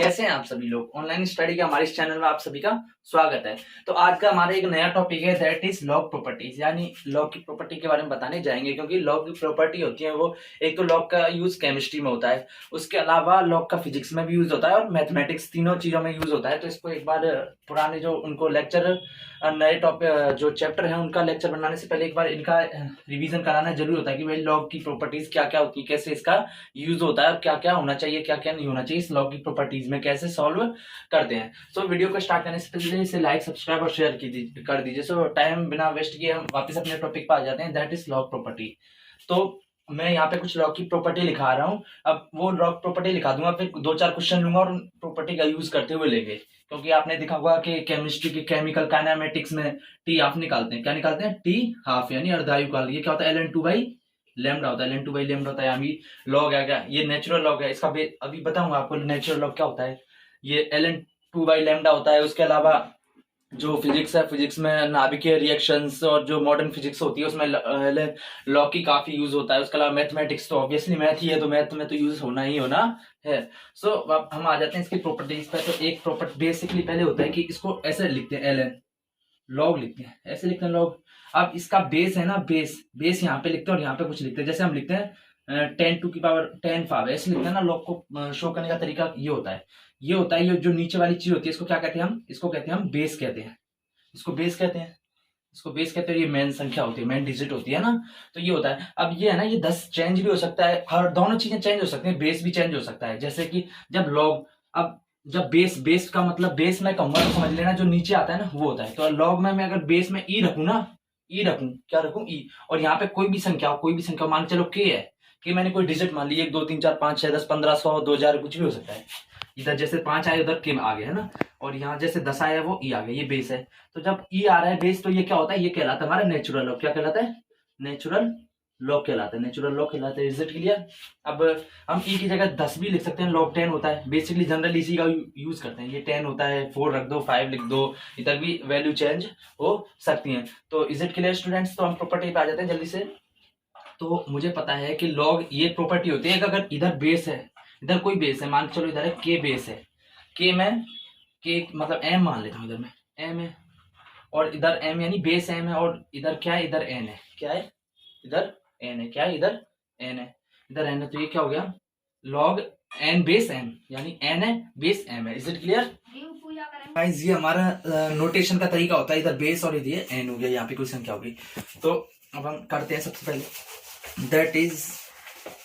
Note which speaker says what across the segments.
Speaker 1: कैसे हैं आप सभी लोग। ऑनलाइन स्टडी के हमारे इस चैनल में आप सभी का स्वागत है। तो आज का हमारा एक नया टॉपिक है, दैट इज लॉग प्रॉपर्टीज, यानी लॉग की प्रॉपर्टी के बारे में बताने जाएंगे। क्योंकि लॉग की प्रॉपर्टी होती है वो एक तो लॉग का यूज केमिस्ट्री में होता है, उसके अलावा लॉग का फिजिक्स में भी यूज होता है और मैथमेटिक्स, तीनों चीजों में यूज होता है। तो इसको एक बार पुराने जो उनको लेक्चर, नए टॉपिक जो चैप्टर है उनका लेक्चर बनाने से पहले एक बार इनका रिवीजन कराना जरूरी होता है कि भाई लॉग की प्रॉपर्टीज क्या क्या होती है, कैसे इसका यूज होता है और क्या क्या होना चाहिए, क्या क्या नहीं होना चाहिए, इस लॉग की प्रॉपर्टीज में कैसे सॉल्व करते हैं। सो वीडियो को स्टार्ट करने से पहले इसे लाइक, सब्सक्राइब और शेयर कर दीजिए। सो टाइम बिना वेस्ट किए हम वापस अपने टॉपिक पर आ जाते हैं, दैट इज लॉग प्रॉपर्टी। तो मैं यहाँ पे कुछ लॉग की प्रॉपर्टी लिखा रहा हूँ। अब वो लॉग प्रॉपर्टी लिखा दूंगा, फिर दो चार क्वेश्चन लूंगा और प्रॉपर्टी का यूज करते हुए लेंगे। क्योंकि आपने देखा होगा कि केमिस्ट्री के केमिकल काइनेमेटिक्स में टी हाफ निकालते हैं। क्या निकालते हैं? टी हाफ, यानी अर्धायु काल। ये क्या होता है? ln2/λ होता है। ln2/λ होता है, यानी लॉग है क्या? ये नेचुरल लॉग है। इसका अभी बताऊंगा आपको नेचुरल लॉग क्या होता है। ये ln2/λ होता है। उसके अलावा जो फिजिक्स है, फिजिक्स में नाभिकीय रिएक्शंस और जो मॉडर्न फिजिक्स होती है उसमें लॉ की काफी यूज होता है। उसके अलावा मैथमेटिक्स, तो ऑब्वियसली मैथ ही है, तो मैथ में तो यूज होना ही होना है। सो अब हम आ जाते हैं इसकी प्रॉपर्टीज पर। तो एक प्रॉपर्टी बेसिकली पहले होता है कि इसको ऐसे लिखते हैं, ln लॉग लिखते हैं, ऐसे लिखते हैं लॉग। अब इसका बेस है ना, बेस यहाँ पे लिखते हैं और यहाँ पे कुछ लिखते हैं। जैसे हम लिखते हैं 10⁵ ऐसे लिखते हैं ना। लॉग को शो करने का तरीका ये होता है, ये जो नीचे वाली चीज होती है इसको क्या कहते हैं हम? इसको कहते हैं हम बेस कहते हैं। इसको बेस कहते हैं, इसको बेस कहते हैं। ये मेन संख्या होती है, मेन डिजिट होती है ना। तो ये होता है। अब ये है ना, ये 10 चेंज भी हो सकता है, हर दोनों चीजें चेंज हो सकती है, बेस भी चेंज हो सकता है। जैसे कि जब लॉग, अब जब बेस का मतलब, बेस में कहूंगा तो समझ लेना जो नीचे आता है ना वो होता है। तो लॉग में मैं अगर बेस में ई रखूं ना, ई रखूं, क्या रखूं? ई। और यहाँ पे कोई भी संख्या मान के चलो के है, कि मैंने कोई डिजिट मान ली 1 2 3 4 5 6 10 15 100 2000 कुछ भी हो सकता है। इधर जैसे 5 आए उधर के आ गए, है ना। और यहाँ जैसे 10 आया वो ई आ गया, ये बेस है। तो जब ई आ रहा है बेस, तो ये क्या होता है? ये कहलाता है हमारा नेचुरल लॉग। क्या कहलाता है? नेचुरल लॉग कहलाता है, नेचुरल लॉग कहलाता है। Is it clear? अब हम ई की जगह 10 भी लिख सकते हैं, लॉग 10 होता है। बेसिकली जनरल इसी का यूज करते हैं। ये 10 होता है, 4 रख दो, 5 लिख दो, इधर भी वैल्यू चेंज हो सकती है। तो इज इट क्लियर स्टूडेंट्स? तो हम प्रॉपर्टी पे आ जाते हैं जल्दी से। तो मुझे पता है कि लॉग ये प्रॉपर्टी होती है कि अगर इधर बेस है, इधर कोई बेस है, मान के चलो इधर है के बेस है, के में के मतलब एम मान लेता हूँ, इधर में एम है और इधर एम यानी बेस एम है, और इधर क्या है? इधर एन है। क्या है? इधर एन है। क्या है? इधर एन है, इधर एन है। तो ये क्या हो गया? लॉग एन बेस एम, यानी एन है बेस एम है। Is it clear guys? ये हमारा नोटेशन का तरीका होता है। इधर बेस और इधर एन हो गया, यहाँ पे कोई संख्या होगी। तो अब हम करते हैं सबसे पहले, दैट इज,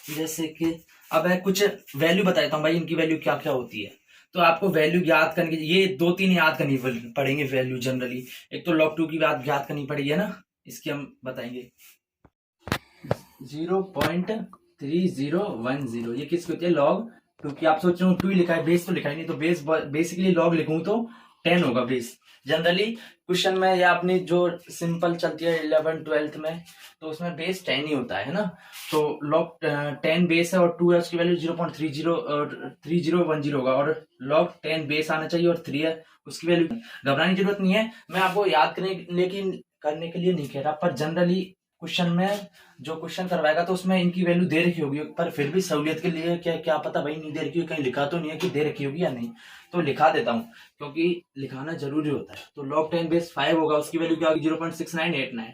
Speaker 1: जैसे कि अब है कुछ वैल्यू बता देता हूँ भाई, इनकी वैल्यू क्या क्या होती है। तो आपको वैल्यू याद करने की, ये 2-3 याद करनी पड़ेंगे वैल्यू जनरली। एक तो log 2 की याद करनी पड़ेगी, है ना। इसकी हम बताएंगे 0.3010। ये किसकी होती है? log 2 की। आप सोच रहे हो 2 ही लिखा है, बेस तो लिखा ही नहीं। तो बेस बेसिकली log लिखूं तो 10 होगा बेस जनरली क्वेश्चन में, या अपनी जो सिंपल चलती है 11th 12th में, तो उसमें बेस 10 ही होता है ना। तो log 10 बेस है और 2 है, उसकी वैल्यू 0.3010 होगा। और log 10 बेस आना चाहिए और 3 है, उसकी वैल्यू। घबराने की जरूरत नहीं है, मैं आपको याद करने के लिए नहीं कह रहा, पर जनरली क्वेश्चन में जो क्वेश्चन करवाएगा तो उसमें इनकी वैल्यू दे रखी होगी, पर फिर भी सहूलियत के लिए क्या पता भाई नहीं दे रखी होगी, कहीं लिखा तो नहीं है कि दे रखी होगी या नहीं, तो लिखा देता हूँ क्योंकि लिखाना जरूरी होता है। तो log 10 बेस 5 होगा, उसकी वैल्यू क्या होगी? 0.6989।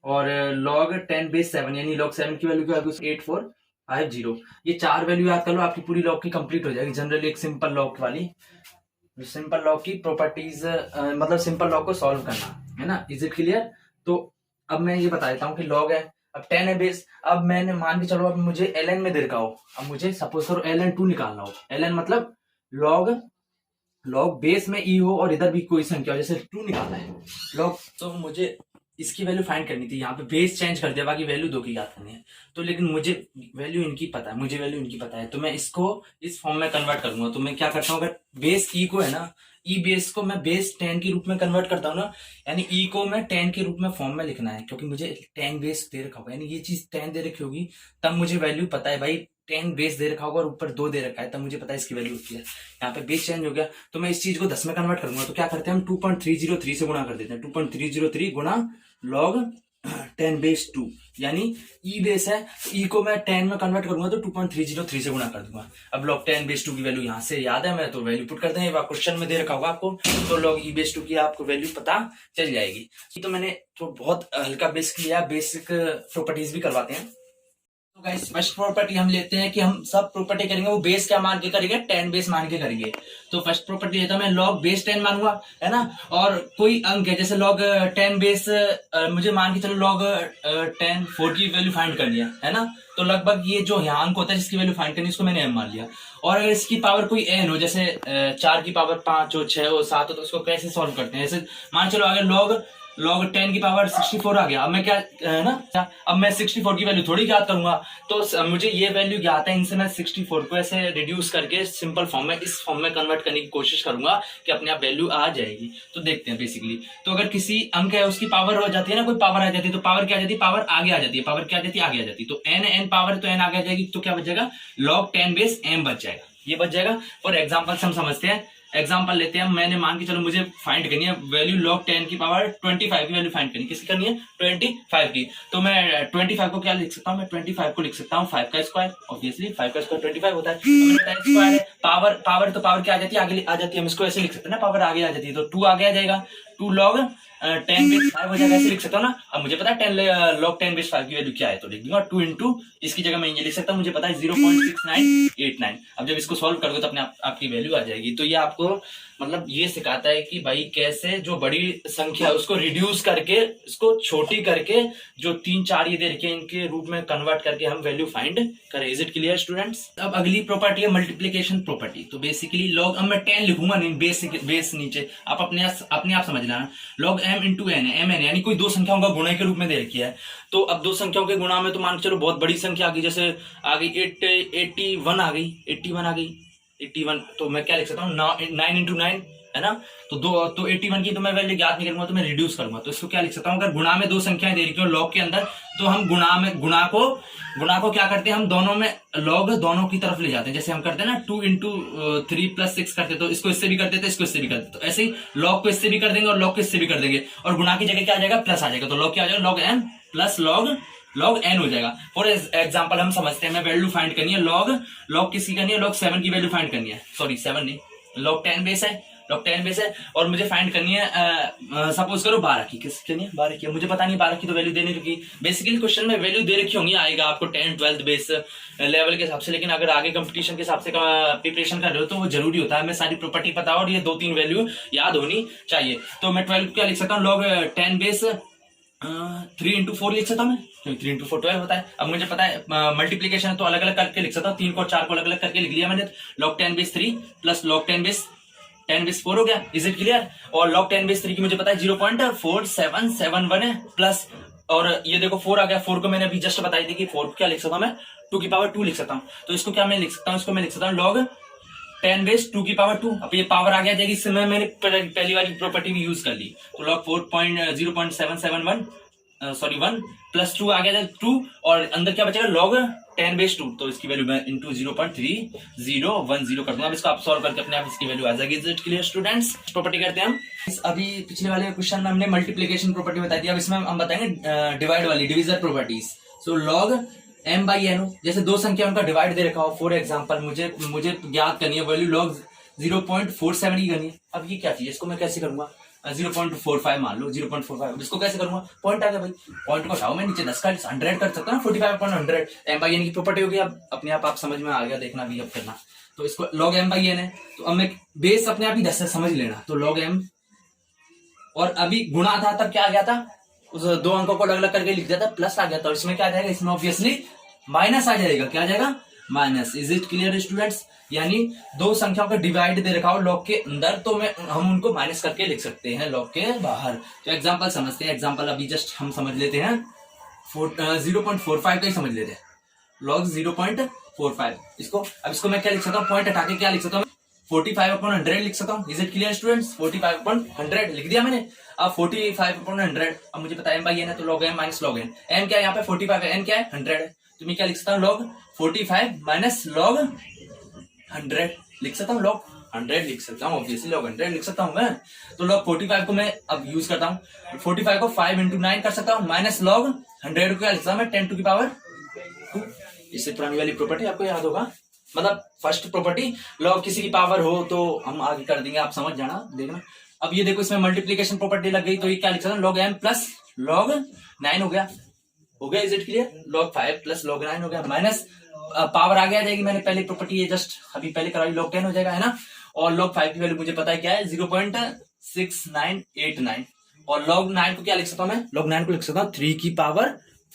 Speaker 1: और log 10 बेस 7, यानी log 7 की वैल्यू क्या होगी? 8450। ये 4 वैल्यू याद कर लो, आपकी पूरी log की कंप्लीट हो जाएगी। जनरली एक सिंपल log वाली, सिंपल लॉग की प्रॉपर्टीज, मतलब सिंपल लॉग को सॉल्व करना, है ना। Is it clear? तो अब मैं ये बता देता हूँ कि लॉग है, अब 10 है बेस। अब मैंने मान के चलो, अब मुझे ln में दे रखा हो, अब मुझे सपोज करो ln2 निकालना हो। ln मतलब लॉग बेस में ई हो और इधर भी कोई संख्या हो, जैसे 2 निकालना है लॉग। तो मुझे इसकी वैल्यू फाइंड करनी थी, यहाँ पे बेस चेंज कर दिया, बाकी वैल्यू 2 की याद करनी है। तो लेकिन मुझे वैल्यू इनकी पता है, तो मैं इसको इस फॉर्म में कन्वर्ट करूंगा। तो मैं क्या करता हूँ, अगर बेस ई को है ना, ई बेस को मैं बेस 10 के रूप में कन्वर्ट करता हूँ ना, यानी ई को मैं 10 के रूप में फॉर्म में लिखना है, क्योंकि मुझे 10 बेस दे रखा होगा, यानी ये चीज 10 दे रखी होगी, तब मुझे वैल्यू पता है भाई 10 बेस दे रखा होगा और ऊपर 2 दे रखा है, तब मुझे पता है इसकी वैल्यू होती है। यहाँ पे बेस चेंज हो गया, तो मैं इस चीज को 10 में कन्वर्ट करूंगा। तो क्या करते हैं हम 2.303 से गुणा कर देते हैं। 2.303 गुणा log 10⁻², यानी ई बेस है तो ई को मैं 10 में कन्वर्ट करूंगा तो 2.303 से गुणा कर दूंगा। अब log 10⁻² की वैल्यू यहाँ से याद है, मैं तो वैल्यू पुट कर देंगे, क्वेश्चन में दे रखा होगा आपको, तो log e⁻² की आपको वैल्यू पता चल जाएगी। तो मैंने तो बहुत हल्का बेसिक लिया, बेसिक प्रॉपर्टीज भी करवाते हैं। तो गाइस फर्स्ट प्रॉपर्टी हम लेते हैं कि हम सब प्रॉपर्टी करेंगे वो बेस क्या मान के करेंगे, 10 बेस मान के करेंगे। तो फर्स्ट प्रॉपर्टी लेता हूं मैं, log बेस 10 मानूंगा, है ना, और कोई अंक है जैसे log 10 बेस मुझे मान के चलो log 10 4 की वैल्यू फाइंड करनी है ना, तो लगभग ये जो यहाँ अंक होता है जिसकी वैल्यू फाइंड करनी है इसको मैंने m मान लिया। और अगर इसकी पावर कोई n हो, जैसे 4 की पावर 5 हो, 6 हो, 7 हो, तो उसको कैसे सॉल्व करते हैं, जैसे मान चलो अगर log 10 की पावर 64 आ गया, अब मैं क्या है ना, अब मैं 64 की वैल्यू थोड़ी ज्ञात करूंगा, तो मुझे ये वैल्यू ज्ञात है, इनसे मैं 64 को ऐसे रिड्यूस करके सिंपल फॉर्म में इस फॉर्म में कन्वर्ट करने की कोशिश करूंगा कि अपने आप वैल्यू आ जाएगी। तो देखते हैं बेसिकली, तो अगर किसी अंक है उसकी पावर हो जाती है ना, कोई पावर आ जाती है, तो पावर क्या आ जाती है, पावर आगे आ जाती है, पावर क्या आ जाती है, आगे आ जाती है, तो n पावर तो n आगे आ जाएगी, तो क्या बच जाएगा, log 10 बेस m बच जाएगा, ये बच जाएगा। और एग्जाम्पल से हम समझते हैं, एग्जाम्पल लेते हैं, मैंने मान के चलो मुझे फाइंड करनी है वैल्यू log 10 की पावर 25 की वैल्यू फाइंड करनी है, किसकी करनी है, 25 की। तो मैं 25 को क्या लिख सकता हूँ, मैं 25 को लिख सकता हूँ 5 का स्क्वायर, ऑब्वियसली 5 का स्क्वायर 25 होता है, स्क्वायर है, पावर तो पावर क्या आ जाती है, आगे आ जाती है, हम इसको ऐसे लिख सकते हैं ना, पावर आगे आ जाती है, तो 2 आगे आ जाएगा, 2 log 10 बेस 5 हो जाएगा, ऐसे लिख सकता हूँ ना। अब मुझे पता है log 10 बेस 5 की वैल्यू क्या है, तो लिख दूंगा 2 इंटू, इसकी जगह मैं ये लिख सकता हूँ, मुझे पता है 0.6989। अब जब इसको सॉल्व करोगे तो अपने आपकी वैल्यू आ जाएगी। तो ये आपको मतलब ये सिखाता है कि भाई कैसे जो बड़ी संख्या है उसको रिड्यूस करके, इसको छोटी करके, जो 3 4 ये दे रखे इनके रूप में कन्वर्ट करके हम वैल्यू फाइंड करें। Is it clear students? अब अगली प्रॉपर्टी है मल्टीप्लीकेशन प्रॉपर्टी। तो बेसिकली log, अब मैं 10 लिखूंगा नहीं, बेस नीचे आप अपने आप समझ लेना, log m इंटू n है, m n यानी कोई दो संख्याओं का गुणा के रूप में दे रखी है। तो अब दो संख्याओं के गुणा में तो मान के चलो बहुत बड़ी संख्या आ गई, जैसे आ गई 81 आ गई, 81, तो मैं क्या लिख सकता हूँ, 9 इंटू 9 है ना, तो 81 की तो मैं वैल्यू ज्ञात नहीं करूंगा, तो मैं रिड्यूस करूंगा, तो इसको क्या लिख सकता हूँ, अगर गुणा में दो संख्याएं दे रखी हो log के अंदर, तो हम गुणा को क्या करते हैं, हम दोनों में log दोनों की तरफ ले जाते हैं, जैसे हम करते हैं ना 2 इंटू 3 प्लस 6 करते, तो इसको इससे भी कर देते, इसको इससे भी कर देते, तो ऐसे ही log को इससे भी कर देंगे और log को इससे भी कर देंगे, और गुणा की जगह क्या आ जाएगा, प्लस आ जाएगा, तो log क्या आ जाएगा, log m plus log n हो जाएगा। फॉर एग्जाम्पल हम समझते हैं, मैं वैल्यू फाइंड करनी है log किसकी करनी है, log 7 की वैल्यू फाइंड करनी है, सॉरी 7 नहीं, log 10 बेस है, और मुझे फाइंड करनी है सपोज करो 12 की, किसकी करनी है, 12 की, मुझे पता नहीं 12 की तो वैल्यू देने रखी, बेसिकली क्वेश्चन में वैल्यू दे रखी होंगी, आएगा आपको 10 12 बेस लेवल के हिसाब से, लेकिन अगर आगे कंपटीशन के हिसाब से प्रिपरेशन कर रहे हो तो वो जरूरी होता है हमें सारी प्रॉपर्टी पता और ये 2-3 वैल्यू याद होनी चाहिए। तो मैं 12 क्या लिख सकता हूँ, log 10 बेस 3 इंटू 4 लिख सकता हूँ मैं, 3 इंटू 4 12 होता है। अब मुझे पता है मल्टीप्लीकेशन तो अलग अलग करके लिख सकता हूँ, 3 को 4 को अलग अलग करके लिख लिया मैंने, log 10 base 3 plus log 10 base 4 हो गया। Is it clear? और log 10 बेस 3 की मुझे पता है 0.4771 है, प्लस और ये देखो 4 आ गया, 4 को मैंने अभी जस्ट बताई थी कि 4 को क्या लिख सकता हूँ मैं, 2 की पावर 2 लिख सकता हूँ, तो इसको क्या मैं लिख सकता हूँ, इसको मैं लिख सकता हूँ log 10 बेस 2 की पावर 2। अब ये पावर आ गया जाएगी, इससे मैंने पहली वाली प्रॉपर्टी भी यूज कर ली, तो log 0.771 सॉरी 1 प्लस 2 आ गया 2, और अंदर क्या बचेगा log 10 बेस 2, तो इसकी वैल्यू मैं इंटू 0.3010 कर दूंगा। अब इसको आप सॉल्व करके अपने आप इसकी वैल्यू आ जाएगी। Is it clear students? Property करते हैं हम। अभी पिछले वाले क्वेश्चन में हमने मल्टीप्लीकेशन प्रॉपर्टी बताई थी, अब इसमें हम बताएंगे डिवाइड वाली, division properties. So log m by n, जैसे दो संख्या उनका डिवाइड दे रखा हो, फॉर एग्जाम्पल मुझे ज्ञात करनी है वैल्यू log 0.47 की करनी है। अब ये क्या चीज, इसको मैं कैसे करूंगा, 0.45 मान लो, 0.45, इसको कैसे करूंगा, पॉइंट आ गया भाई, पॉइंट को हटाओ, मैं नीचे 10 का 100 कर सकता हूँ, 45/100 m बाई n की प्रॉपर्टी होगी। अब अपने आप समझ में आ गया, देखना भी अब करना, तो इसको log m बाई n है, तो अब मैं बेस अपने आप ही 10 से समझ लेना, तो log m, और अभी गुणा था तब क्या आ गया था, उस दो अंकों को अलग अलग करके लिख दिया था, प्लस आ गया था, और इसमें क्या आ जाएगा, इसमें ऑब्वियसली माइनस आ जाएगा, क्या आ जाएगा, minus. Is it clear students? यानी दो संख्याओं का डिवाइड दे रखा हो log के अंदर, तो हम उनको माइनस करके लिख सकते हैं log के बाहर। तो एग्जांपल समझते हैं, एग्जांपल अभी जस्ट हम समझ लेते हैं, 0.45 का ही समझ लेते हैं, log 0.45, इसको मैं क्या लिख सकता हूँ, पॉइंट हटा के क्या लिख सकता हूँ, 45/100 लिख सकता हूँ। Is it clear students? 45/100 लिख दिया मैंने। अब 45/100, अब मुझे पता है m बाई n है, तो log m minus log n, m क्या है यहाँ पे 45 है, n क्या है 100 है, तो मैं क्या लिख सकता हूँ, log 45 माइनस log 100 लिख सकता हूँ, log 100 लिख सकता हूँ, ऑब्वियसली log 100 लिख सकता हूँ मैं। तो log 45 को मैं अब यूज करता हूँ, 45 को 5 into 9 कर सकता हूँ, माइनस log 100 को क्या लिखता हूँ मैं 10 to the power 2। इससे पुरानी वाली प्रॉपर्टी आपको याद होगा, मतलब फर्स्ट प्रॉपर्टी लॉग किसी की पावर हो तो हम आगे कर देंगे, आप समझ जाना देखना। अब ये देखो इसमें मल्टीप्लीकेशन प्रॉपर्टी लग गई, तो ये क्या लिख सकता हूँ log m प्लस log 9 हो गया, is it clear? log 5 plus log 9 हो गया, माइनस पावर आगे आ जाएगी, मैंने पहले प्रॉपर्टी ये जस्ट अभी पहले कराई, log 10 हो जाएगा, है ना। और log 5 की वैल्यू मुझे पता है क्या है, 0.6989। और log 9 को क्या लिख सकता हूँ मैं, log 9 को लिख सकता हूँ 3 की पावर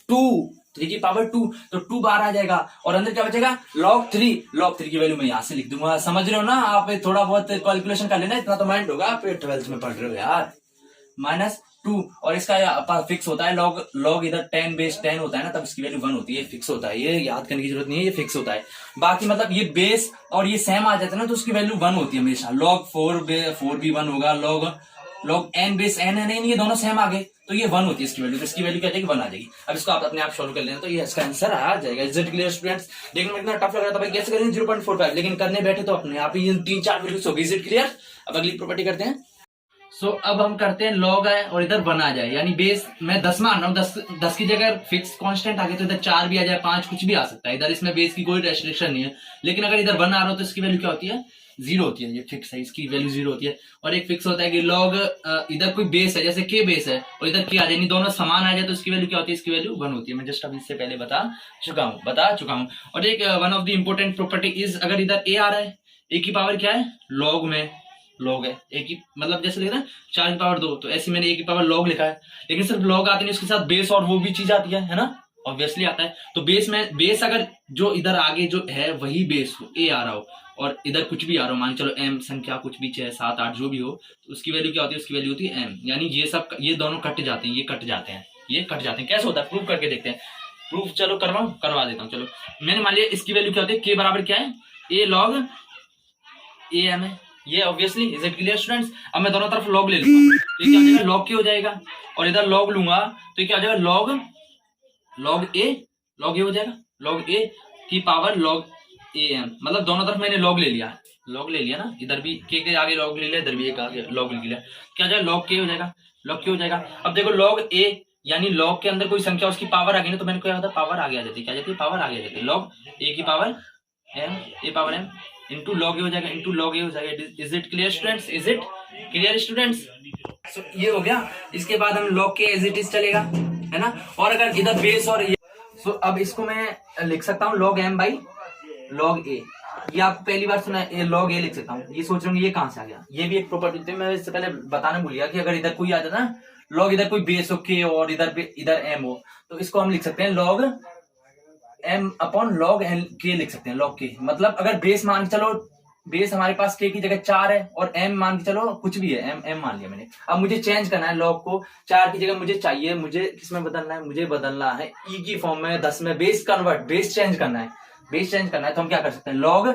Speaker 1: 2, 3 की पावर 2, तो 2 बार आ जाएगा और अंदर क्या बचेगा log 3। log 3 की वैल्यू मैं यहाँ से लिख दूंगा, समझ रहे हो ना आप, थोड़ा बहुत कैलकुलेशन कर लेना, इतना तो माइंड होगा, आप 12th में पढ़ रहे हो यार। माइनस 2, और इसका फिक्स होता है log इधर 10 बेस 10 होता है ना, तब इसकी वैल्यू 1 होती है, फिक्स होता है, ये याद करने की जरूरत नहीं है, ये फिक्स होता है। बाकी मतलब ये बेस और ये सेम आ जाता है ना, तो उसकी वैल्यू 1 होती है हमेशा। log 4 भी 1 होगा, log n बेस n है, नहीं ये दोनों सेम आ गए, तो ये 1 होती है इसकी वैल्यू, तो इसकी वैल्यू क्या जाएगी 1 आ जाएगी। अब इसको आप अपने आप सॉल्व कर लेना, तो ये इसका आंसर आ जाएगा। Is it clear students? देखने में इतना टफ लग रहा था भाई कैसे करेंगे 0.45, लेकिन करने बैठे तो अपने आप ही 3-4 वैल्यूज होगी। Is it clear? अब अगली प्रॉपर्टी करते हैं। सो अब हम करते हैं log है और इधर 1 आ जाए, यानी बेस मैं 10 मान रहा हूँ, 10 की जगह फिक्स कांस्टेंट आ गया तो इधर 4 भी आ जाए, 5 कुछ भी आ सकता है, इधर इसमें बेस की कोई रेस्ट्रिक्शन नहीं है। लेकिन अगर इधर 1 आ रहा हो तो इसकी वैल्यू क्या होती है, 0 होती है, ये फिक्स है, इसकी वैल्यू 0 होती है। और एक फिक्स होता है कि log इधर कोई बेस है, जैसे k बेस है और इधर k आ जाए, दोनों समान आ जाए तो इसकी वैल्यू क्या होती है, इसकी वैल्यू 1 होती है। मैं जस्ट अभी इससे पहले बता चुका हूँ। और एक one of the important property is, अगर इधर a आ रहा है, a की पावर क्या है log में log है, a की मतलब जैसे लिखा है 4 की पावर 2, तो ऐसे मैंने a की पावर log लिखा है, लेकिन सिर्फ log आते नहीं, उसके साथ बेस और वो भी चीज आती है ना, ऑब्वियसली आता है। तो बेस अगर जो इधर आगे जो है वही बेस हो, a आ रहा हो और इधर कुछ भी आ रहा हो, मान चलो m संख्या कुछ भी 6 7 8 जो भी हो, तो उसकी वैल्यू क्या होती है, उसकी वैल्यू होती है m, यानी ये दोनों कट जाते हैं, ये कट जाते हैं। कैसे होता है प्रूव करके देखते हैं, प्रूफ चलो करवा देता हूँ। चलो मैंने मान लिया इसकी वैल्यू क्या होती है, k बराबर क्या है a log am है, ये obviously. Is it clear students? अब मैं दोनों तरफ log ले लूंगा तो ये क्या हो जाएगा log k हो जाएगा, और इधर log लूंगा तो ये क्या हो जाएगा log a हो जाएगा, log a की पावर log am, मतलब दोनों तरफ मैंने log ले लिया ना, इधर भी k के आगे log ले लिया, इधर भी एक आगे log ले लिया, क्या हो जाएगा log k हो जाएगा। अब देखो log a यानी log के अंदर कोई संख्या उसकी पावर आ गई ना, तो मैंने क्या होता है पावर आगे आ जाती है, क्या जाती है पावर आगे आ जाती है, log a की power m into log a हो जाएगा, is it clear students? Is it clear students? ये हो गया। इसके बाद हम log के एज इट इज चलेगा, है ना। और अगर इधर बेस और अब इसको मैं लिख सकता हूँ log m by log a, ये आपको पहली बार सुना है, log a लिख सकता हूँ। ये सोच रहे होंगे ये कहां से आ गया, ये भी एक प्रॉपर्टी थी, मैं इससे पहले बताना भूल गया कि अगर इधर कोई आ जाता ना log, इधर कोई बेस हो k और इधर m हो, तो इसको हम लिख सकते हैं log m upon log k लिख सकते हैं, log k मतलब अगर बेस मान के चलो, बेस हमारे पास k की जगह 4 है और m मान के चलो कुछ भी है, m मान लिया मैंने। अब मुझे चेंज करना है log को, 4 की जगह मुझे चाहिए, मुझे किसमें बदलना है, मुझे बदलना है e की फॉर्म में 10 में, बेस चेंज करना है, तो हम क्या कर सकते हैं log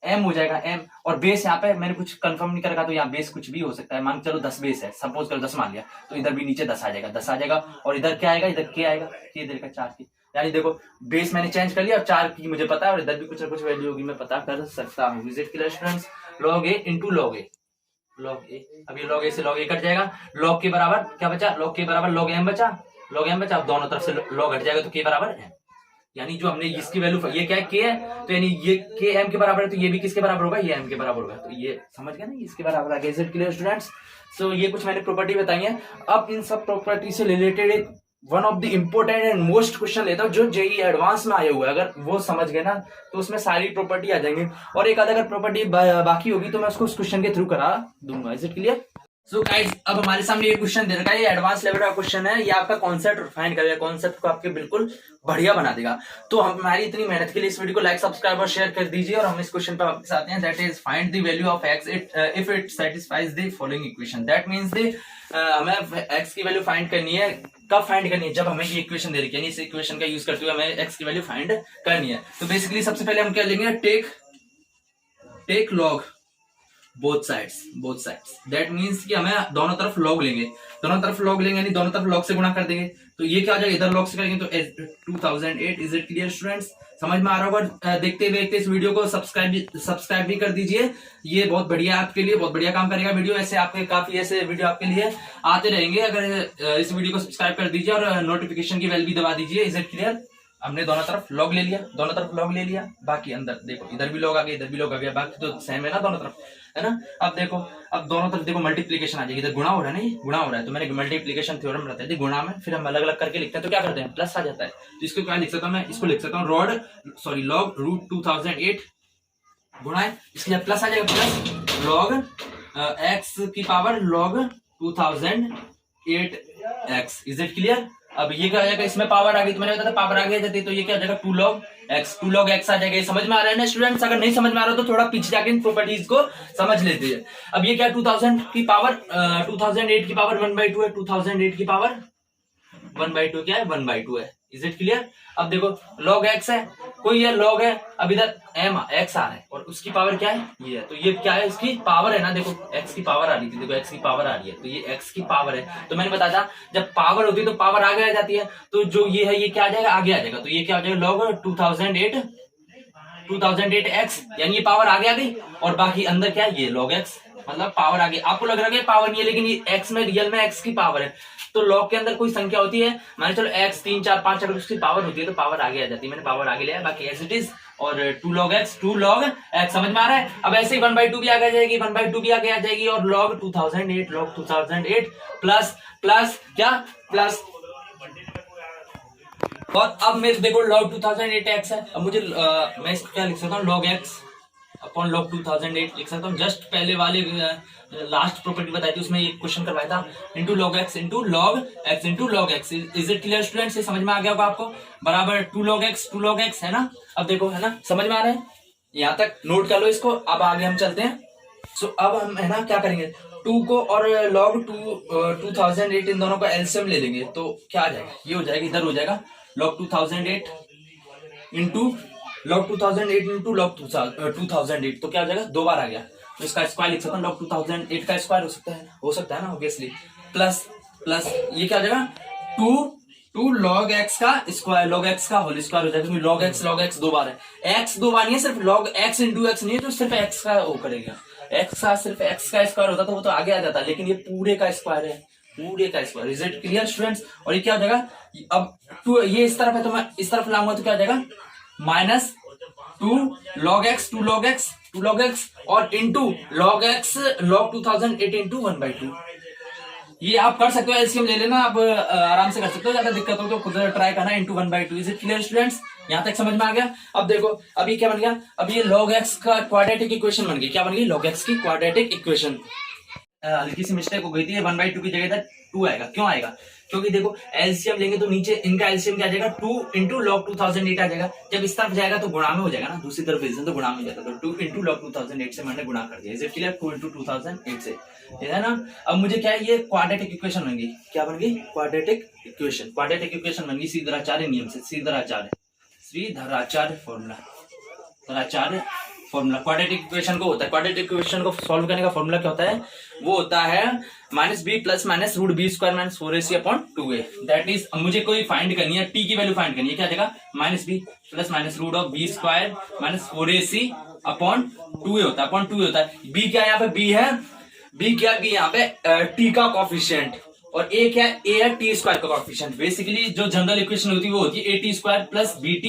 Speaker 1: m हो जाएगा m, और बेस यहाँ पे मैंने कुछ कंफर्म नहीं करा, तो यहाँ बेस कुछ भी हो सकता है, मान चलो 10 बेस है, सपोज करो 10 मान लिया, तो इधर भी नीचे 10 आ जाएगा, और इधर क्या आएगा, इधर k आएगा, k इधर का 4 की, यानी देखो बेस मैंने चेंज कर लिया और 4 की मुझे पता है, और इधर भी कुछ ना कुछ वैल्यू होगी, मैं पता कर सकता हूँ। Is it clear students? log a into log a, अब ये log a से log a कट जाएगा, log के बराबर क्या बचा, log के बराबर log m बचा, अब दोनों तरफ से log हट जाएगा, तो k बराबर m, यानी जो हमने इसकी वैल्यू, ये क्या है k है, तो यानी ये k m के बराबर है, तो ये भी किसके बराबर होगा, ये m के बराबर होगा, तो ये समझ गए ना, इसके बराबर आ गया। Is it clear students? So ये कुछ मैंने प्रॉपर्टी बताई है। अब इन सब प्रॉपर्टी से रिलेटेड एक one of the important and most question लेता हूँ जो जेई एडवांस में आए हुए हैं, अगर वो समझ गए ना तो उसमें सारी प्रॉपर्टी आ जाएंगे, और एक आधा अगर प्रॉपर्टी बाकी होगी तो मैं उसको उस क्वेश्चन के थ्रू करा दूंगा। Is it clear? So guys, अब हमारे सामने ये क्वेश्चन दे रखा है, ये एडवांस लेवल का क्वेश्चन है, ये आपका कॉन्सेप्ट रिफाइन करेगा, कॉन्सेप्ट को आपके बिल्कुल बढ़िया बना देगा। तो हमारी इतनी मेहनत के लिए इस वीडियो को लाइक सब्सक्राइब और शेयर कर दीजिए, और हम इस क्वेश्चन पर वापस आते हैं, that is find the value of x if it satisfies the following equation. That means हमें x की वैल्यू फाइंड करनी है, कब फाइंड करनी है, जब हमें ये इक्वेशन दे रखी है, इस इक्वेशन का यूज करते हुए हमें x की वैल्यू फाइंड करनी है। तो बेसिकली सबसे पहले हम क्या लेंगे, take log both sides that means कि हमें दोनों तरफ लॉग लेंगे, यानी दोनों तरफ लॉग से गुणा कर देंगे, तो ये क्या हो जाएगा, इधर लॉग से करेंगे तो 2008। Is it clear students? समझ में आ रहा होगा? देखते देखते इस वीडियो को सब्सक्राइब भी कर दीजिए, ये बहुत बढ़िया आपके लिए, बहुत बढ़िया काम करेगा वीडियो। ऐसे आपके काफी ऐसे वीडियो आपके लिए आते रहेंगे, अगर इस वीडियो को सब्सक्राइब कर दीजिए और नोटिफिकेशन की बेल भी दबा दीजिए। Is it clear? हमने दोनों तरफ लॉग ले लिया, बाकी अंदर देखो इधर भी लॉग आ गया, इधर भी लॉग आ गया, बाकी तो सेम है ना दोनों तरफ, है ना। अब देखो, अब दोनों तरफ देखो मल्टीप्लीकेशन आ जाएगी, इधर गुणा हो रहा है ना, ये गुणा हो रहा है, तो मैंने मल्टीप्लीकेशन थ्योरम बताया था, गुणा में फिर हम अलग अलग करके लिखते हैं तो क्या करते हैं, प्लस आ जाता है। तो इसको क्या लिख सकता हूँ मैं, इसको लिख सकता हूँ लॉग रूट 2008 गुणा है, इसके लिए प्लस आ जाएगा, प्लस लॉग एक्स की power log 2008 x. Is it clear? अब ये क्या हो जाएगा, इसमें पावर आ गई, तो मैंने बताया था पावर आ गई, तो ये क्या हो जाएगा 2 log x आ जाएगा। समझ में आ रहा है ना स्टूडेंट्स? अगर नहीं समझ में आ रहा तो थोड़ा पीछे जाके इन प्रॉपर्टीज को समझ लेते हैं। अब ये क्या 2000 की पावर 2008 की पावर 1/2 है, 2008 की पावर 1/2 क्या है, 1/2 है। Is it clear? अब देखो log x है, कोई ये log है, अब इधर x आ रहा है और उसकी पावर क्या है, ये है, तो ये क्या है, इसकी पावर है ना, देखो x की पावर आ रही थी, देखो x की पावर आ रही है, तो ये x की पावर है। तो मैंने बताया था जब पावर होती है तो पावर आगे आ जाती है, तो जो ये है ये क्या आ जाएगा, आगे आ जाएगा, तो ये क्या हो जाएगा log 2008 x, यानी ये पावर आगे आ गई, और बाकी अंदर क्या है, ये log x, मतलब पावर आगे। आपको लग रहा है कि पावर नहीं है, लेकिन ये x में रियल में x की पावर है। तो लॉग के अंदर कोई संख्या होती है, मान चलो x 3 4 5, अगर उसकी पावर होती है तो पावर आगे आ जाती है, मैंने पावर आगे लिया, बाकी एज इट इज। और 2 log x समझ में आ रहा है? अब ऐसे ही 1/2 भी आगे आ जाएगी, 1/2 भी आगे आ जाएगी, और log 2008 प्लस क्या, प्लस। और अब मैं देखो log 2008 x है, अब मुझे मैं इसको क्या लिख सकता हूँ, log x अपॉन log 2008 लिख सकता हूँ। जस्ट पहले वाले लास्ट प्रॉपर्टी बताई थी, उसमें ये क्वेश्चन करवाया था, into log x into log x। Is it clear students? ये समझ में आ गया होगा आपको, बराबर 2 log x है ना। अब देखो, है ना, समझ में आ रहा है? यहाँ तक नोट कर लो इसको। अब आगे हम चलते हैं। सो अब हम, है ना, क्या करेंगे, 2 को और log 2008 इन दोनों का एलसीएम ले लेंगे, तो क्या आ जाएगा, ये हो जाएगा, इधर हो जाएगा log 2008 into log 2008 into log 2008, तो क्या हो जाएगा, 2 बार आ गया, तो इसका स्क्वायर लिख सकता हूँ, log 2008 का स्क्वायर हो सकता है ना, ऑब्वियसली, प्लस ये क्या हो जाएगा 2 log x का स्क्वायर, log x का होल स्क्वायर हो जाएगा, log x 2 बार है, x 2 बार नहीं है, सिर्फ log x इंटू x नहीं है, तो सिर्फ x का वो करेगा, x का सिर्फ x का स्क्वायर होता तो वो तो आगे आ जाता, लेकिन ये पूरे का स्क्वायर है, पूरे का square. Is it clear students? और ये क्या हो जाएगा, अब 2 ये इस तरफ है, तो मैं इस तरफ लाऊंगा, तो क्या हो जाएगा, माइनस 2 log x और इंटू log 2008 इंटू 1/2। ये आप कर सकते हो, एलसीएम ले लेना, आप आराम से कर सकते हो, ज्यादा दिक्कत हो तो खुद ट्राई करना, into 1/2। Is it clear students? यहाँ तक समझ में आ गया? अब देखो, अब ये क्या बन गया, अब ये log x का क्वाड्रेटिक इक्वेशन बन गई, क्या बन गई, log x की क्वाड्रेटिक इक्वेशन। हल्की सी मिस्टेक हो गई थी, 1/2 की जगह 2 आएगा, क्यों आएगा, क्योंकि देखो एलसीएम लेंगे तो नीचे इनका एलसीएम क्या आ जाएगा, 2 इंटू log 2008 आ जाएगा, जब इस तरफ जाएगा तो गुणा में हो जाएगा ना, दूसरी तरफ भेजना तो गुणा में हो जाता, तो 2 इंटू log 2008 से मैंने गुणा कर दिया। Is it clear? 2 इंटू 2008 से, है ना। अब मुझे क्या है, ये क्वाड्रेटिक इक्वेशन बन गई, क्या बन गई, क्वाड्रेटिक इक्वेशन बन गई श्रीधराचार्य नियम से, श्रीधराचार्य फॉर्मूला। क्वाड्रेटिक इक्वेशन को होता है, क्वाड्रेटिक इक्वेशन को सॉल्व करने का फॉर्मूला क्या होता है, वो होता है -b plus minus root B square minus 4ac upon 2a। That is, मुझे कोई फाइंड करनी है, t की वैल्यू फाइंड करनी है, क्या जाएगा, -b plus minus root of B square minus 4ac upon 2a होता है, b क्या यहाँ पे, b है, b क्या, b यहाँ पे t का कोफिशिएंट, और a क्या है, a है t स्क्वायर का कोफिशिएंट। बेसिकली जो जनरल इक्वेशन होती है वो होती है at square plus bt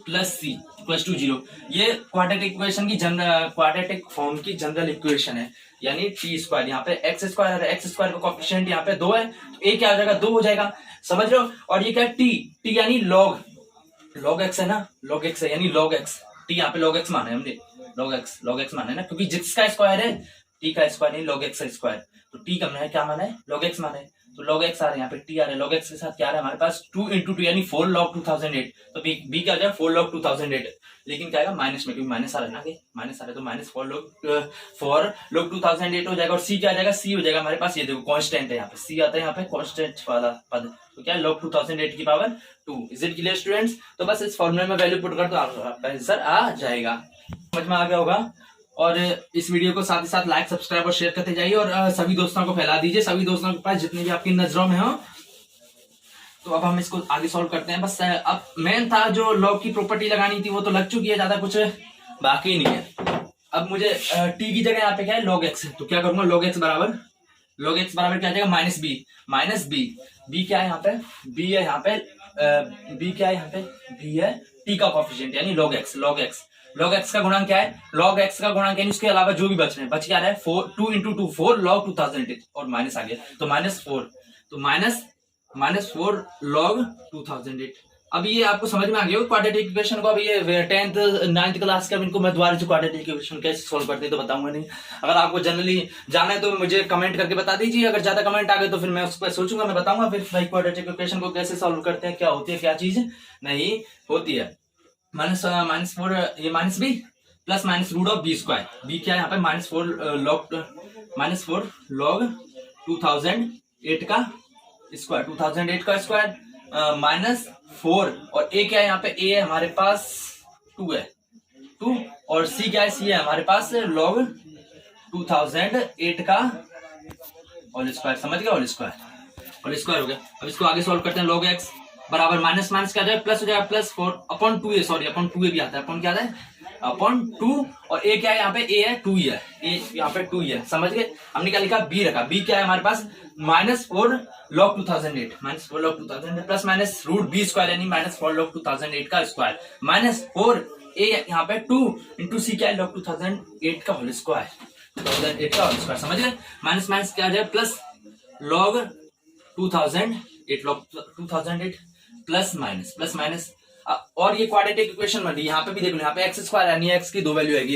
Speaker 1: plus c equals to 0। ये क्वाड्रेटिक इक्वेशन की क्वाड्रेटिक फॉर्म की जनरल इक्वेशन है, यानी टी स्क्वायर, यहाँ पे एक्स स्क्वायर है, एक्स स्क्वायर का कोएफिशिएंट यहाँ पे 2 है, तो ए क्या हो जाएगा, 2 हो जाएगा, समझ रहे हो। और ये क्या है, टी यानी लॉग एक्स है ना, लॉग एक्स है, यानी लॉग एक्स, टी यहाँ पे लॉग एक्स माना है हमने, लॉग एक्स माना है ना, क्योंकि जिसका स्क्वायर है टी का स्क्वायर नहीं, लॉग एक्स का स्क्वायर, तो टी का हमने क्या माना है, लॉग एक्स माना है, तो log x आ रहा है, यहाँ पे t आ रहा है, log x के साथ क्या आ रहा है हमारे पास 2 इंटू 2 यानी 4 log 2008, तो b क्या हो जाएगा 4 log 2008, लेकिन क्या आएगा माइनस में, क्योंकि माइनस आ रहा है ना, आगे माइनस आ रहा है, तो माइनस 4 log 2008 हो जाएगा, और c क्या आ जाएगा, c हो जाएगा हमारे पास, ये देखो कांस्टेंट है यहाँ पे, c आता है यहाँ पे कांस्टेंट वाला पद, तो क्या है log 2008 की power 2। Is it clear students? तो बस इस फॉर्मूले में वैल्यू पुट कर दो, आपका आंसर आ जाएगा। समझ में आ गया होगा। और इस वीडियो को साथ ही साथ लाइक सब्सक्राइब और शेयर करते जाइए और सभी दोस्तों को फैला दीजिए, सभी दोस्तों के पास जितने भी आपकी नजरों में हो। तो अब हम इसको आगे सॉल्व करते हैं। बस अब मेन था जो लॉग की प्रॉपर्टी लगानी थी वो तो लग चुकी है, ज्यादा कुछ बाकी नहीं है। अब मुझे टी की जगह यहाँ पे क्या है log x, तो क्या करूंगा log x बराबर क्या आ जाएगा माइनस बी। बी क्या है यहाँ पे, बी है यहाँ पे, बी क्या है यहाँ पे, बी है टी का कोएफिशिएंट यानी log x का गुणांक क्या है, log x का गुणांक यानी उसके अलावा जो भी बच रहे हैं, बच क्या रहा है 2 into 2 4 log 2008 और माइनस आ गया तो -4, तो -4 log 2008। अब ये आपको समझ में आ गया क्वाड्रेटिक इक्वेशन को। अब ये 10th 9th क्लास का इनको मैं दोबारा से क्वाड्रेटिक इक्वेशन कैसे सोल्व करते हैं तो बताऊंगा नहीं। अगर आपको जनरली जाना है तो मुझे कमेंट करके बता दीजिए, अगर ज्यादा कमेंट आ गए तो फिर मैं उस पर सोचूंगा, मैं बताऊंगा फिर भाई क्वाड्रेटिक इक्वेशन को कैसे सोल्व करते हैं, क्या होती है क्या चीज नहीं होती है। -4 ये minus B plus minus root of B square, B क्या है यहाँ पे -4 log 2008 का स्क्वायर -4 और ए क्या है यहाँ पे, ए है हमारे पास 2 है 2 और सी क्या है, सी है हमारे पास log 2008 का होल स्क्वायर, समझ गया, होल स्क्वायर हो गया। अब इसको आगे सॉल्व करते हैं। log x बराबर माइनस क्या जाए प्लस हो जाएगा +4 अपॉन 2 है, सॉरी अपॉन 2 भी आता है, अपॉन क्या आता है अपॉन 2 और ए क्या है यहाँ पे, ए है 2 ही है, ए यहाँ पे 2 ही है, समझ गए। हमने क्या लिखा, बी रखा, बी क्या है हमारे पास -4 log 2008 plus minus root B square यानी -4 log 2008 का स्क्वायर -4 ए यहाँ पे 2 इंटू सी क्या है log 2008 का होल स्क्वायर, समझ गए। माइनस क्या आ जाए प्लस log 2008 प्लस माइनस और ये क्वाड्रेटिक इक्वेशन बनी, यहाँ पे भी देख लो, यहाँ पे एक्स स्क्वायर यानी एक्स की 2 वैल्यू आएगी,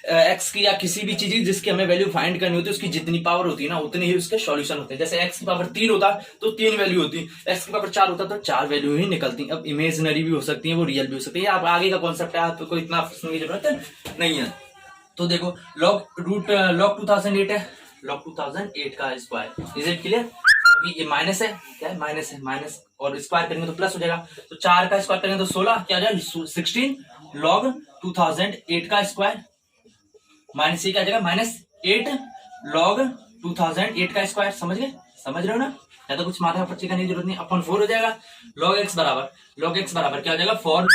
Speaker 1: एक्स की या किसी भी चीज जिसकी हमें वैल्यू फाइंड करनी होती है उसकी जितनी पावर होती है ना उतनी ही उसके सॉल्यूशन होते हैं। जैसे एक्स की पावर 3 होता तो 3 वैल्यू होती, एक्स की पावर 4 होता तो 4 वैल्यू ही निकलती। अब इमेजिनरी भी हो सकती है, वो रियल भी हो सकती है, आप आगे का कॉन्सेप्ट है, आपको कोई इतना की जरूरत नहीं है। तो देखो log 2008 है, log 2008 का स्क्वायर, इज इट क्लियर। ये माइनस है, क्या है माइनस और स्क्वायर करेंगे तो प्लस हो जाएगा, तो 4 का स्क्वायर करेंगे तो 16 क्या हो जाएगा 16 log 2008 का स्क्वायर माइनस क्या आ जाएगा -8 log 2008 का स्क्वायर, समझ रहे हो ना, या तो कुछ माथा पच्ची करने की जरूरत नहीं, अपन 4 हो जाएगा। log x बराबर क्या हो जाएगा 4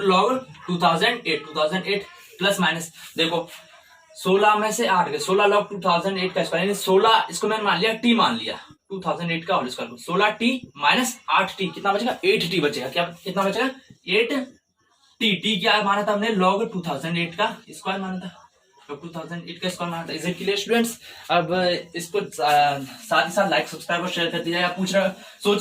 Speaker 1: log 2008 प्लस माइनस, देखो 16 में से 8 गए, 16 log 2008 का स्क्वायर यानी 16, इसको मैंने मान लिया टी मान लिया 2008 का whole square, 16t minus 8t कितना बचेगा 8t बचेगा, क्या कितना बचेगा 8t, टी क्या माना था हमने log 2008 का स्क्वायर माना था, log 2008 का स्क्वायर माना था। Is it clear students. अब इसको साथ ही साथ लाइक सब्सक्राइब और शेयर कर दीजिए। आप सोच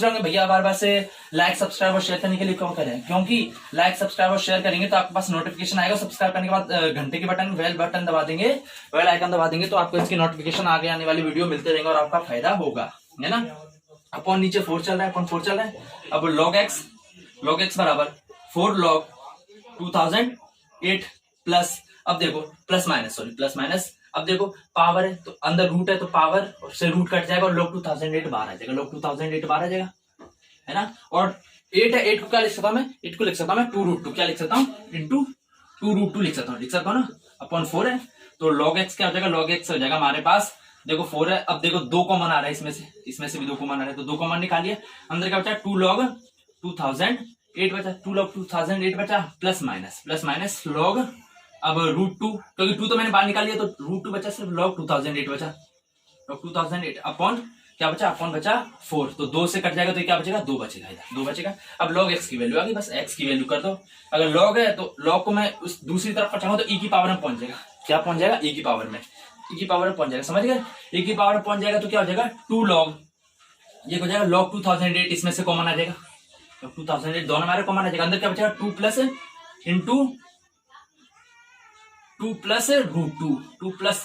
Speaker 1: रहे होंगे भैया बार से लाइक सब्सक्राइब और शेयर करने के लिए क्यों करें, क्योंकि लाइक सब्सक्राइब और शेयर करेंगे तो आपके पास नोटिफिकेशन आएगा, सब्सक्राइब करने के बाद घंटे के बटन बेल बटन दबा देंगे, बेल आइकन दबा देंगे तो आपको इसकी नोटिफिकेशन आगे आने वाली वीडियो मिलते रहेंगे और आपका फायदा होगा, है ना। अपॉन नीचे 4 चल रहा है, अब log x बराबर 4 log 2008 प्लस, अब देखो प्लस माइनस, अब देखो पावर है तो अंदर रूट है तो पावर से रूट कट जाएगा और log 2008 बाहर आ जाएगा, log 2008 बाहर आ जाएगा, है ना। और 8 है, 8 को क्या लिख सकता हूं मैं, 8 को लिख सकता हूं मैं 2√2, क्या लिख सकता हूं इंटू 2√2 लिख सकता हूं ना, अपॉन 4 है तो log x क्या हो जाएगा, log x हो जाएगा हमारे पास, देखो 4 है, अब देखो 2 कॉमन आ रहा है इसमें से भी 2 कॉमन आ रहा है तो 2 कॉमन निकालिए, अंदर क्या बचा 2 log 2008 बचा, 2 log 2008 बचा प्लस माइनस log, अब √2 क्योंकि 2 तो मैंने बाहर निकाल लिया तो √2 बचा, सिर्फ log 2008 बचा, log 2008 अपॉन क्या बचा, अपॉन बचा 4, तो 2 से कट जाएगा तो क्या बचेगा 2 बचेगा, इधर 2 बचेगा। अब log x की वैल्यू आ गई, बस x की वैल्यू कर दो, अगर log है तो log को मैं उस दूसरी तरफ पहुंचाऊंगा तो e की पावर में पहुंच जाएगा, क्या पहुंच जाएगा e की पावर में पहुंच जाएगा, समझ गए। e की पावर में पहुंच जाएगा तो क्या हो जाएगा 2 log, ये हो जाएगा log 2008, इसमें से कॉमन आ जाएगा, log 2008 दोनों हमारे कॉमन आ जाएगा, अंदर क्या बचेगा 2 प्लस √2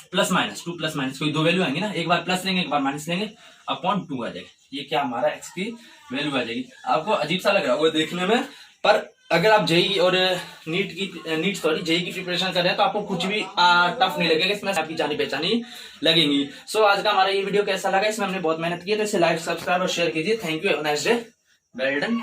Speaker 1: प्लस माइनस कोई 2 वैल्यू आएंगे ना, एक बार प्लस लेंगे एक बार माइनस लेंगे, अपॉन 2 आ जाएगा, ये क्या हमारा x की वैल्यू आ जाएगी। आपको अजीब सा लग रहा होगा देखने में, पर अगर आप जेई और जेई की प्रिपरेशन कर रहे हैं तो आपको कुछ भी टफ नहीं लगेगा, इसमें आपकी जानी पहचानी लगेंगी। सो आज का हमारा ये वीडियो कैसा लगा, इसमें हमने बहुत मेहनत की है, तो इसे लाइक सब्सक्राइब और शेयर कीजिए। Thank you, have a nice day, well done.